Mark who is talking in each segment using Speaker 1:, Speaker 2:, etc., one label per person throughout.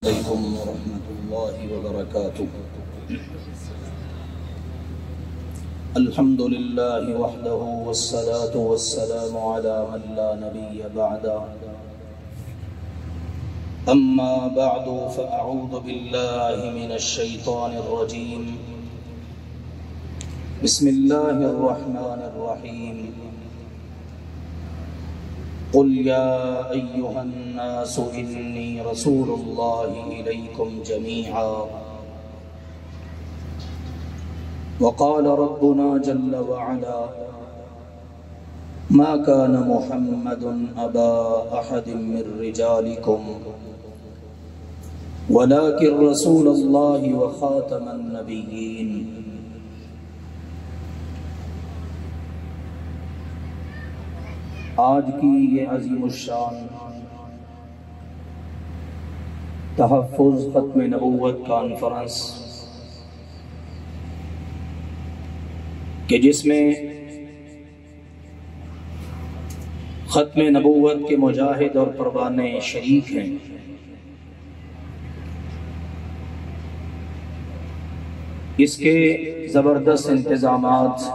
Speaker 1: عليكم ورحمة الله وبركاته. الحمد لله وحده والصلاة والسلام على من لا نبي بعده. أما بعد فأعوذ بالله من الشيطان الرجيم. بسم الله الرحمن الرحيم. قل يا أيها الناس إني رسول الله إليكم جميعا. وقال ربنا جل وعلا ما كان محمد أبا أحد من رجالكم ولكن رسول الله وخاتم النبيين. آج کی یہ عظیم الشان تحفظ ختم نبوت کانفرنس کہ جس میں ختم نبوت کے مجاہد اور پروانے شریک ہیں، اس کے زبردست انتظامات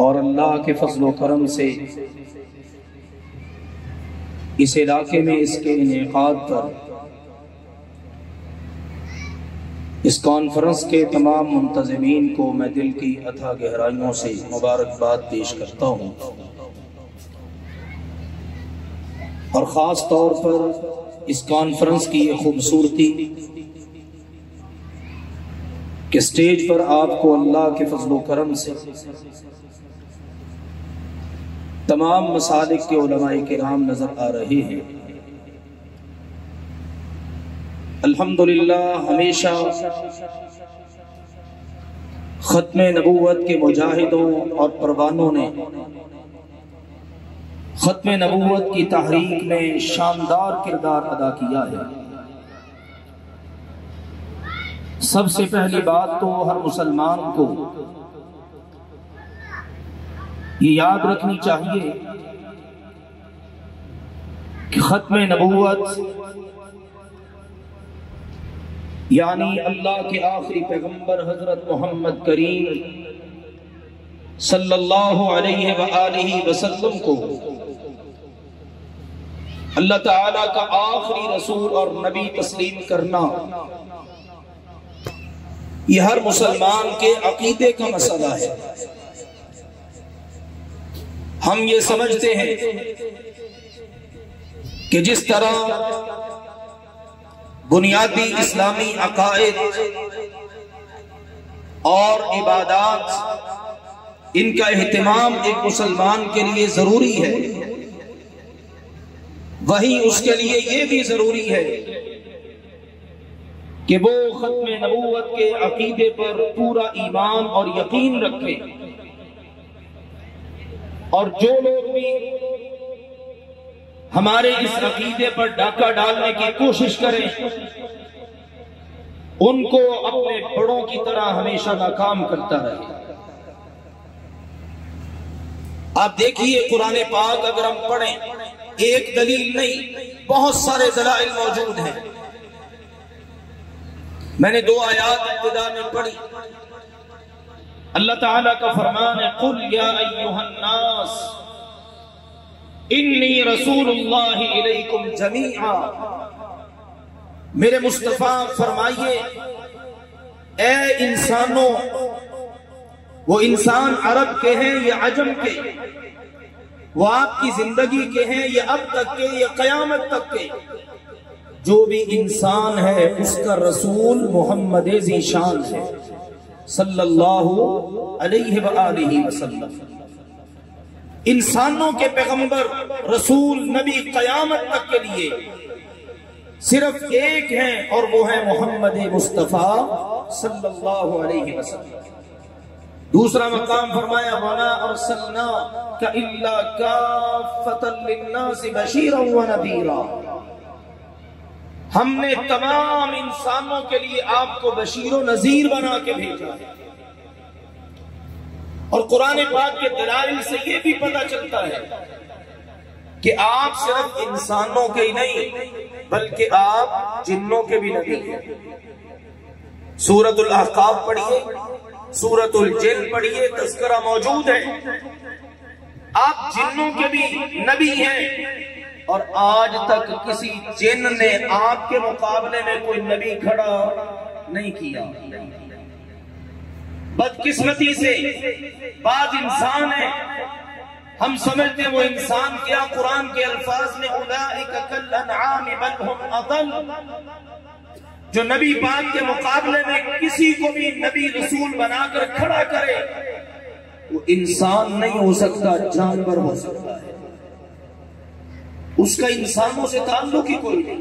Speaker 1: اور اللہ کے فضل و کرم سے اس علاقے میں اس کے انعقاد پر اس کانفرنس کے تمام منتظمین کو میں دل کی اتھا گہرائیوں سے مبارکباد پیش کرتا ہوں، اور خاص طور پر اس کانفرنس کی یہ خوبصورتی کہ سٹیج پر آپ کو اللہ کے فضل و کرم سے تمام مسالک کے علماء کرام نظر آ رہے ہیں۔ الحمدللہ ہمیشہ ختم نبوت کے مجاہدوں اور پروانوں نے ختم نبوت کی تحریک میں شاندار کردار ادا کیا ہے۔ سب سے پہلی بات تو ہر مسلمان کو یہ یاد رکھنی چاہیے کہ ختم نبوت یعنی اللہ کے آخری پیغمبر حضرت محمد کریم صلی اللہ علیہ وآلہ وسلم کو اللہ تعالیٰ کا آخری رسول اور نبی تسلیم کرنا، یہ ہر مسلمان کے عقیدے کا مسئلہ ہے۔ ہم یہ سمجھتے ہیں کہ جس طرح بنیادی اسلامی عقائد اور عبادات ان کا اہتمام ایک مسلمان کے لیے ضروری ہے، وہیں اس کے لیے یہ بھی ضروری ہے کہ وہ ختم نبوت کے عقیدے پر پورا ایمان اور یقین رکھے، اور جو لوگ بھی ہمارے اس عقیدے پر ڈاکہ ڈالنے کی کوشش کریں ان کو اپنے بڑوں کی طرح ہمیشہ ناکام کرتا رہے۔ آپ دیکھیے قرآن پاک اگر ہم پڑھیں، ایک دلیل نہیں بہت سارے دلائل موجود ہیں۔ میں نے 2 آیات ابتدا میں پڑھی۔ اللہ تعالیٰ کا فرمان ہے قل یا ایھا الناس انی رسول اللہ الیکم جمیعا۔ میرے مصطفیٰ فرمائیے اے انسانوں، وہ انسان عرب کے ہیں یا عجم کے، وہ آپ کی زندگی کے ہیں یا اب تک کے یا قیامت تک کے، جو بھی انسان ہے اس کا رسول محمد ذی شان ہے صلی اللہ علیہ وآلہ وسلم۔ انسانوں کے پیغمبر رسول نبی قیامت تک کے لیے صرف ایک ہیں، اور وہ ہے محمد مصطفیٰ صلی اللہ علیہ وسلم۔ دوسرا مقام فرمایا وَمَا أَرْسَلْنَاكَ إِلَّا كَافَّةً لِلنَّاسِ بَشِيرًا وَنَذِيرًا۔ ہم نے تمام انسانوں کے لیے آپ کو بشیر و نذیر بنا کے بھیجا ہے۔ اور قرآن پاک کے دلائل سے یہ بھی پتہ چلتا ہے کہ آپ صرف انسانوں کے ہی نہیں بلکہ آپ جنوں کے بھی نبی ہیں۔ سورۃ الاحقاف پڑھیے، سورۃ الجن پڑھیے، تذکرہ موجود ہے۔ آپ جنوں کے بھی نبی ہیں، اور آج تک کسی جن نے آپ کے مقابلے میں کوئی نبی کھڑا نہیں کیا۔ بدقسمتی سے بعض انسان ہیں، ہم سمجھتے ہیں وہ انسان کیا، قرآن کے الفاظ میں اولئک کالانعام بل ھم اضل، جو نبی پاک کے مقابلے میں کسی کو بھی نبی رسول بنا کر کھڑا کرے وہ انسان نہیں ہو سکتا، جانور ہو سکتا ہے، اس کا انسانوں سے تعلق ہی کوئی نہیں۔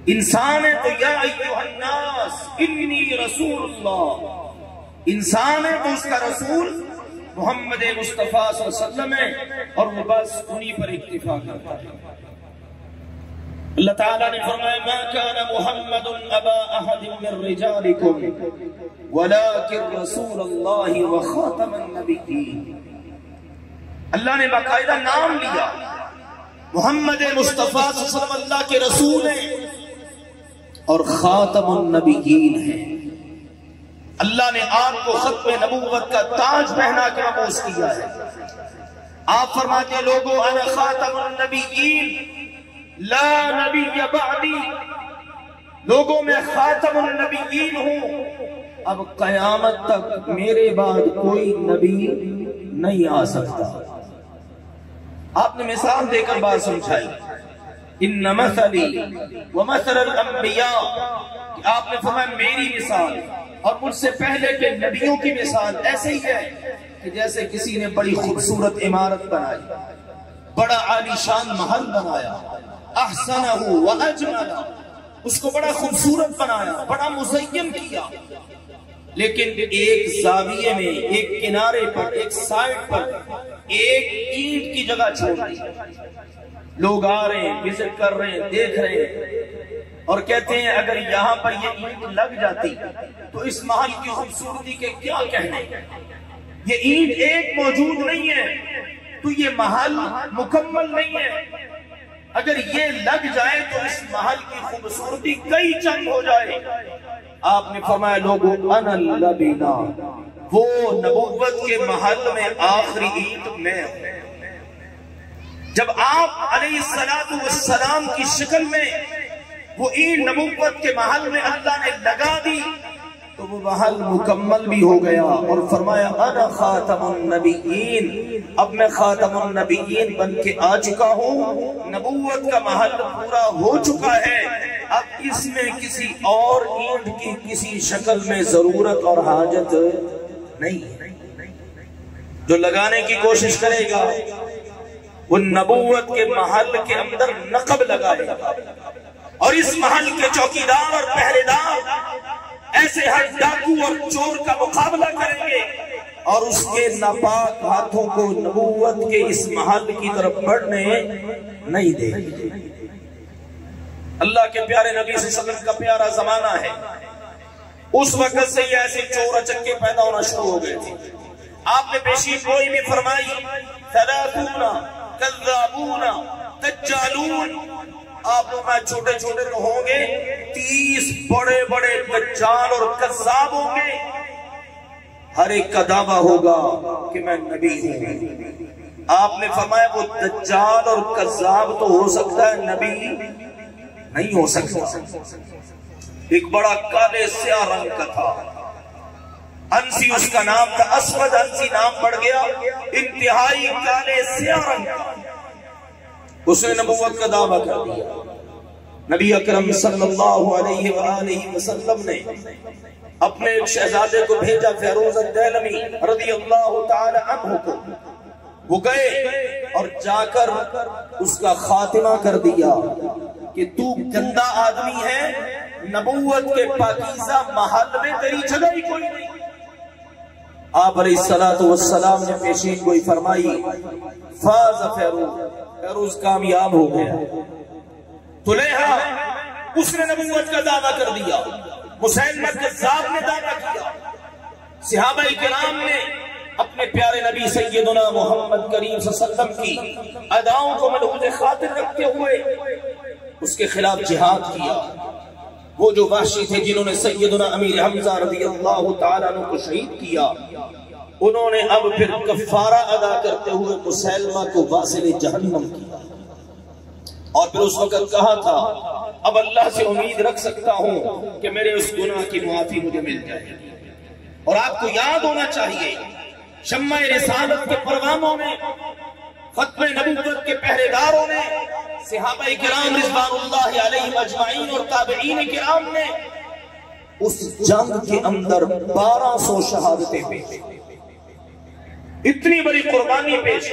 Speaker 1: انسان ہے تو یا ایھا الناس انی رسول اللہ، انسان ہے تو اس کا رسول محمد مصطفیٰ صلی اللہ علیہ وسلم ہے، اور وہ بس انہی پر اکتفا کرتا ہے۔ اللہ تعالیٰ نے فرمایا ما كان محمد ابا احد من رجالكم ولكن رسول اللہ وخاتم النبیین۔ اللہ نے باقاعدہ نام لیا، محمد مصطفیٰ صلی اللہ علیہ وسلم اللہ کے رسول ہیں اور خاتم النبیین ہیں۔ اللہ نے آپ کو ختم نبوت کا تاج پہنا کے مبعوث کیا ہے۔ آپ فرماتے ہیں لوگوں انا خاتم النبیین لا نبی بعدی، لوگوں میں خاتم النبیین ہوں، اب قیامت تک میرے بعد کوئی نبی نہیں آ سکتا۔ آپ نے مثال دے کر بات سمجھائی، ان مثلی ومثل الانبیاء، کہ آپ نے فرمایا میری مثال اور مجھ سے پہلے کے نبیوں کی مثال ایسے ہی ہے کہ جیسے کسی نے بڑی خوبصورت عمارت بنائی، بڑا عالی شان محل بنایا، احسنہ واجملہ، اس کو بڑا خوبصورت بنایا، بڑا مزین کیا، لیکن ایک زاویے میں، ایک کنارے پر، ایک سائٹ پر ایک اینٹ کی جگہ چھوڑ دی۔ لوگ آ رہے ہیں، وزٹ کر رہے ہیں، دیکھ رہے ہیں، اور کہتے ہیں اگر یہاں پر یہ اینٹ لگ جاتی تو اس محل کی خوبصورتی کے کیا کہنے، یہ اینٹ ایک موجود نہیں ہے تو یہ محل مکمل نہیں ہے، اگر یہ لگ جائے تو اس محل کی خوبصورتی کئی چند ہو جائے۔ آپ نے فرمایا لوگوں انا اللبنہ، وہ نبوت کے محل میں آخری اینٹ میں ہوں۔ جب آپ علیہ السلام کی شکل میں وہ اینٹ نبوت کے محل میں اللہ نے لگا دی تو وہ محل مکمل بھی ہو گیا، اور فرمایا انا خاتم النبیین، اب میں خاتم النبیین بن کے آ چکا ہوں، نبوت کا محل پورا ہو چکا ہے، اب اس میں کسی اور اینٹ کی کسی شکل میں ضرورت اور حاجت نہیں ہے۔ جو لگانے کی کوشش کرے گا وہ نبوت کے محل کے اندر نقب لگائے گا، اور اس محل کے چوکیدار اور پہرے دار ایسے ہر ڈاکو اور چور کا مقابلہ کریں گے اور اس کے ناپاک ہاتھوں کو نبوت کے اس محل کی طرف بڑھنے نہیں دیں گے۔ اللہ کے پیارے نبی صلی اللہ علیہ وسلم کا پیارا زمانہ ہے، اس وقت سے یہ ایسے چور اچکے پیدا ہونا شروع ہو گئے تھے۔ آپ نے پیشین گوئی میں فرمائی 30 کذابون دجالون، آپ لوگ چھوٹے چھوٹے تو ہوں گے، 30 بڑے بڑے دجال اور کذاب ہوں گے، ہر ایک کا دعویٰ ہوگا کہ میں نبی ہوں۔ آپ نے فرمایا وہ دجال اور کذاب تو ہو سکتا ہے، نبی نہیں ہو سکتا۔ ایک بڑا کالے سیاہ رنگ کا تھا، انسی اس کا نام تھا، اسود انسی نام پڑ گیا، انتہائی کالے سیاہ رنگ کا، اس نے نبوت کا دعویٰ کر دیا۔ نبی اکرم صلی اللہ علیہ وآلہ وسلم نے اپنے ایک شہزادے کو بھیجا، فیروز الدہلمی رضی اللہ تعالی عنہ کو، وہ گئے اور جا کر اس کا خاتمہ کر دیا کہ تو گندا آدمی ہے، نبوت کے پاکیزہ محل میں تیری جگہ ہی کوئی نہیں۔ آپ علیہ السلام نے پیشین گوئی فرمائی، فاز فیروز کامیاب ہو گیا۔ طلحہ اس نے نبوت کا دعویٰ کر دیا، مسیلمہ کذاب نے دعویٰ کیا، صحابہ کرام نے اپنے پیارے نبی سیدنا محمد کریم صلی اللہ علیہ وسلم کی اداؤں کو ملحوظ خاطر رکھتے ہوئے اس کے خلاف جہاد کیا۔ وہ جو وحشی تھے جنہوں نے سیدنا امیر حمزہ رضی اللہ تعالیٰ عنہ کو شہید کیا، انہوں نے اب پھر کفارہ ادا کرتے ہوئے مسیلمہ کو واصل جہنم کیا، اور پھر اس وقت کہا تھا اب اللہ سے امید رکھ سکتا ہوں کہ میرے اس گناہ کی معافی مجھے مل جائے گی۔ اور آپ کو یاد ہونا چاہیے شمع رسالت کے پروانوں میں، ختم نبوت کے پہرے داروں نے، صحابہ کرام رضوان اللہ علیہم اجمعین اور تابعین کرام نے اس جنگ کے اندر 1200 شہادتیں پیش، اتنی بڑی قربانی پیش۔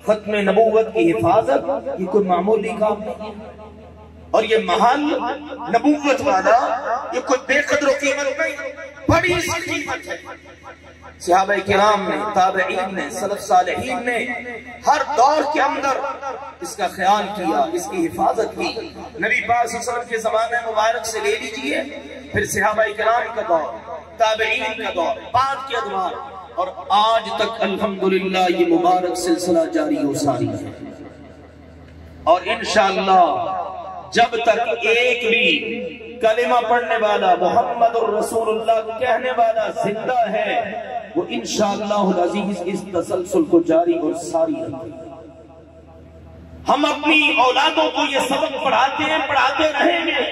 Speaker 1: ختم نبوت کی حفاظت یہ کوئی معمولی کام نہیں ہے، اور یہ محل نبوت والا یہ کوئی بے قدر و قیمت نہیں، بڑی سی قیمت ہے۔ صحابہ کرام نے، تابعین نے، سلف صالحین نے ہر دور کے اندر اس کا خیال کیا، اس کی حفاظت کی۔ نبی پاک صلی اللہ علیہ وسلم کے زمانے مبارک سے لے لیجئے، پھر صحابہ کرام کا دور، تابعین کا دور، بعد کے ادوار، اور آج تک الحمدللہ یہ مبارک سلسلہ جاری و ساری ہے۔ اور انشاءاللہ جب تک ایک بھی کلمہ پڑھنے والا محمد الرسول اللہ کہنے والا زندہ ہے، وہ انشاءاللہ العزیز اس تسلسل کو جاری اور ساری رکھیں۔ ہم اپنی اولادوں کو یہ سبق پڑھاتے ہیں، پڑھاتے رہیں گے۔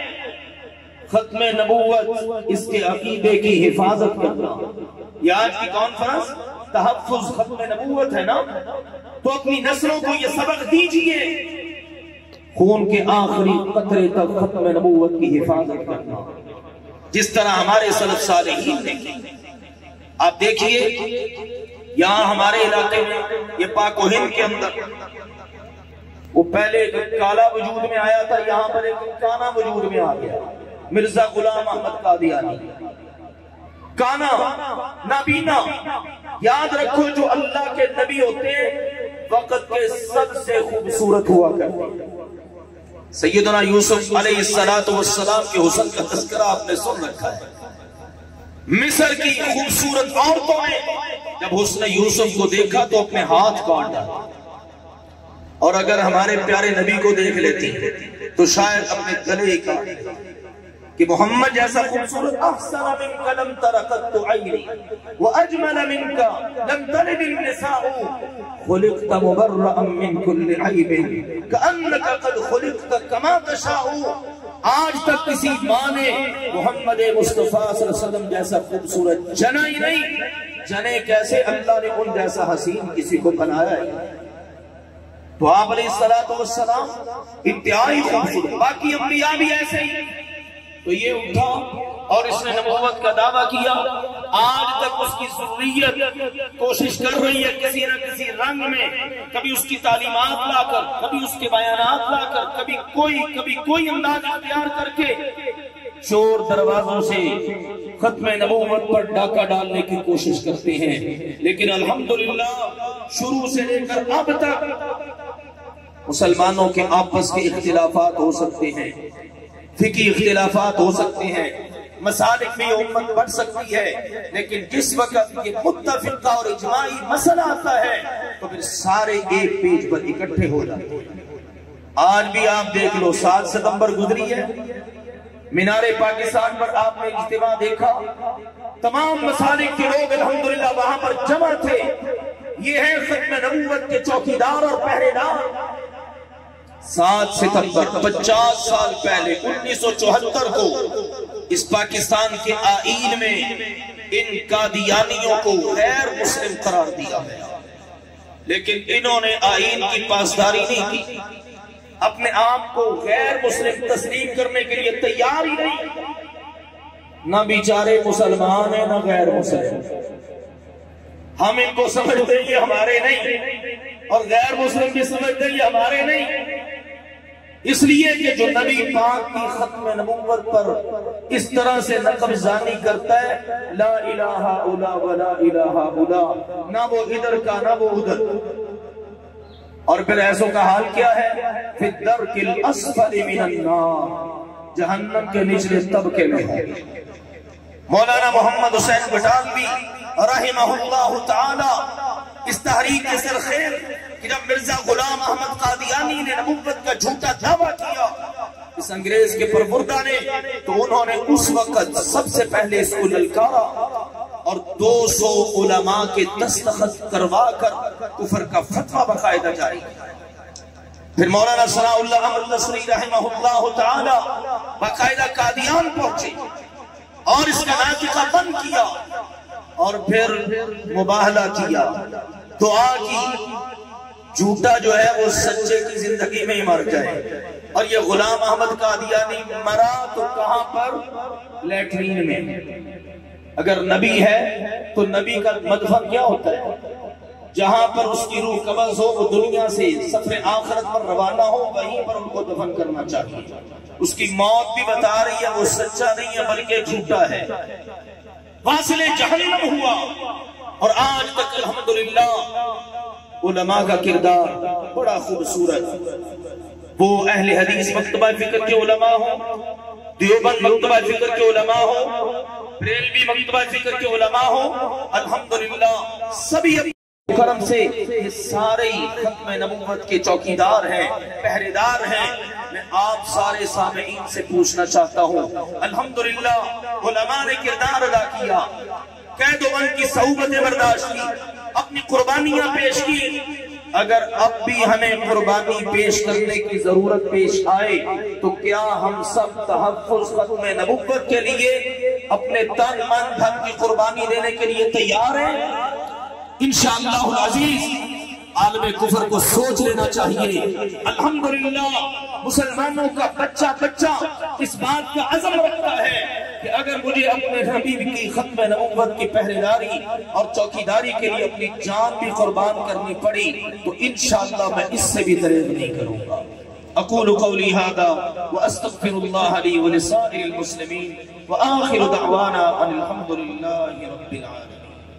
Speaker 1: ختم نبوت، اس کے عقیدے کی حفاظت کرنا، یہ آج کی کانفرنس تحفظ ختم نبوت ہے نا، تو اپنی نسلوں کو یہ سبق دیجئے، خون کے آخری قطرے تک ختم نبوت کی حفاظت کرنا، جس طرح ہمارے سلف صالحین نے کی۔ آپ دیکھیے یہاں ہمارے علاقے میں، یہ پاک و ہند کے اندر، وہ پہلے کالا وجود میں آیا تھا، یہاں پر ایک کانا وجود میں آ گیا، مرزا غلام احمد قادیانی۔ کانا، نابینا، یاد رکھو جو اللہ کے نبی ہوتے وقت کے سب سے خوبصورت ہوا کرتے۔ سیدنا یوسف علیہ السلام کے حسن کا تذکرہ آپ نے سن رکھا ہے۔ مصر کی خوبصورت عورتوں نے جب حسن یوسف کو دیکھا تو اپنے ہاتھ کاٹ ڈالا، اور اگر ہمارے پیارے نبی کو دیکھ لیتی تو شاید اپنے گلے ہی کاٹ دیتی کہ محمد جیسا خوبصورت، احسن منک لم تر قط عینی واجمل منک لم تلد النساء خلقت مبرئا من كل عیب کأنک قد خلقت کما تشاء۔ آج تک کسی ماں نے محمد مصطفیٰ صلی اللہ علیہ وسلم جیسا خوبصورت جنا ہی نہیں، جنے کیسے اللہ نے ان جیسا حسین کسی کو بنایا ہے۔ تو آپ علیہ السلام انتہائی خوبصورت، باقی انبیاء بھی ایسے ہی۔ تو یہ اٹھا اور اس نے نبوت کا دعویٰ کیا، آج تک اس کی ذریت کوشش کر رہی ہے کسی نہ کسی رنگ میں، کبھی اس کی تعلیمات لا کر، کبھی اس کے بیانات لا کر، کبھی کوئی انداز اختیار کر کے چور دروازوں سے ختم نبوت پر ڈاکہ ڈالنے کی کوشش کرتے ہیں۔ لیکن الحمدللہ شروع سے لے کر اب تک مسلمانوں کے آپس کے اختلافات ہو سکتے ہیں، فقہی اختلافات ہو سکتے ہیں، مسالک میں امت بڑھ سکتی ہے، لیکن جس وقت یہ متفقہ اور اجماعی مسئلہ آتا ہے تو پھر سارے ایک پیج پر اکٹھے ہو جاتے ہیں۔ آج بھی آپ دیکھ لو، 7 ستمبر گزری ہے، مینار پاکستان پر آپ نے اجتماع دیکھا، تمام مسالک کے لوگ الحمدللہ وہاں پر جمع تھے۔ یہ ہے ختم نبوت کے چوکیدار اور پہرے دار۔ 7 ستمبر 50 سال پہلے 1974 کو اس پاکستان کے آئین میں ان قادیانیوں کو غیر مسلم قرار دیا ہے، لیکن انہوں نے آئین کی پاسداری نہیں کی، اپنے آپ کو غیر مسلم تسلیم کرنے کے لیے تیار ہی نہیں۔ نہ بیچارے مسلمان ہیں نہ غیر مسلم، ہم ان کو سمجھتے ہیں یہ ہمارے نہیں، اور غیر مسلم بھی سمجھتے ہیں یہ ہمارے نہیں، اس لیے کہ جو نبی پاک کی ختم نبوت پر اس طرح سے نقب زانی کرتا ہے، لا الہ الا ولا الہ الا، نہ وہ ادھر کا نہ وہ ادھر، اور پھر ایسوں کا حال کیا ہے، فی الدرک الاسفل من النار، جہنم کے نچلے طبقے میں ہے۔ مولانا محمد حسین بٹالوی رحمہ اللہ تعالی اس تحریک کے سرخیر کہ جب مرزا غلام احمد قادیانی نے نبوت کا جھوٹا دعویٰ کیا اس انگریز کے پروردہ نے، تو انہوں نے اس وقت سب سے پہلے اس کو للکارا اور 200 علماء کے دستخط کروا کر کفر کا فتویٰ باقاعدہ جاری کیا۔ پھر مولانا ثناء اللہ احمد نصری رحمہ اللہ تعالی باقاعدہ قادیان پہنچے اور اس کا ناطقہ بند کیا اور پھر مباہلہ کیا، دعا کی جھوٹا جو ہے وہ سچے کی زندگی میں ہی مر جائے۔ اور یہ غلام احمد قادیانی مرا تو کہاں پر؟ لیٹرین میں۔ اگر نبی ہے تو نبی کا مدفن کیا ہوتا ہے؟ جہاں پر اس کی روح قبض ہو، وہ دنیا سے سفر آخرت پر روانہ ہو، وہیں پر ان کو دفن کرنا چاہیے۔ اس کی موت بھی بتا رہی ہے وہ سچا نہیں ہے بلکہ جھوٹا ہے، واصل جہنم ہوا۔ اور آج تک الحمدللہ علماء کا کردار بڑا خوبصورت، وہ اہل حدیث مکتبہ فکر کے علماء ہوں، دیوبند مکتبہ فکر کے علماء ہوں، بریلوی مکتبہ فکر کے علماء ہوں، الحمدللہ سبھی کرم سے یہ سارے ختم نبوت کے چوکیدار ہیں، پہرے دار ہیں۔ میں آپ سارے سامعین سے پوچھنا چاہتا ہوں، الحمدللہ علماء نے کردار ادا کیا، قید و بند کی صعوبتیں برداشت کی، اپنی قربانیاں پیش کی۔ اگر اب بھی ہمیں قربانی پیش کرنے کی ضرورت پیش آئے تو کیا ہم سب تحفظ ختم نبوت کے لیے اپنے تن من دھن کی قربانی دینے کے لیے تیار ہیں؟ انشاءاللہ العزیز عالم کفر کو سوچ لینا چاہیے۔ الحمدللہ مسلمانوں کا بچہ اس بات کا عزم رکھتا ہے کہ اگر مجھے اپنے حبیب کی ختم نبوت کی پہریداری اور چوکیداری کے لیے اپنی جان بھی قربان کرنی پڑی تو انشاءاللہ میں اس سے بھی دریغ نہیں کروں گا۔ اقول قولی ھذا واستغفر اللہ لی ولسائر المسلمین وآخر دعوانا ان الحمدللہ رب العالمین۔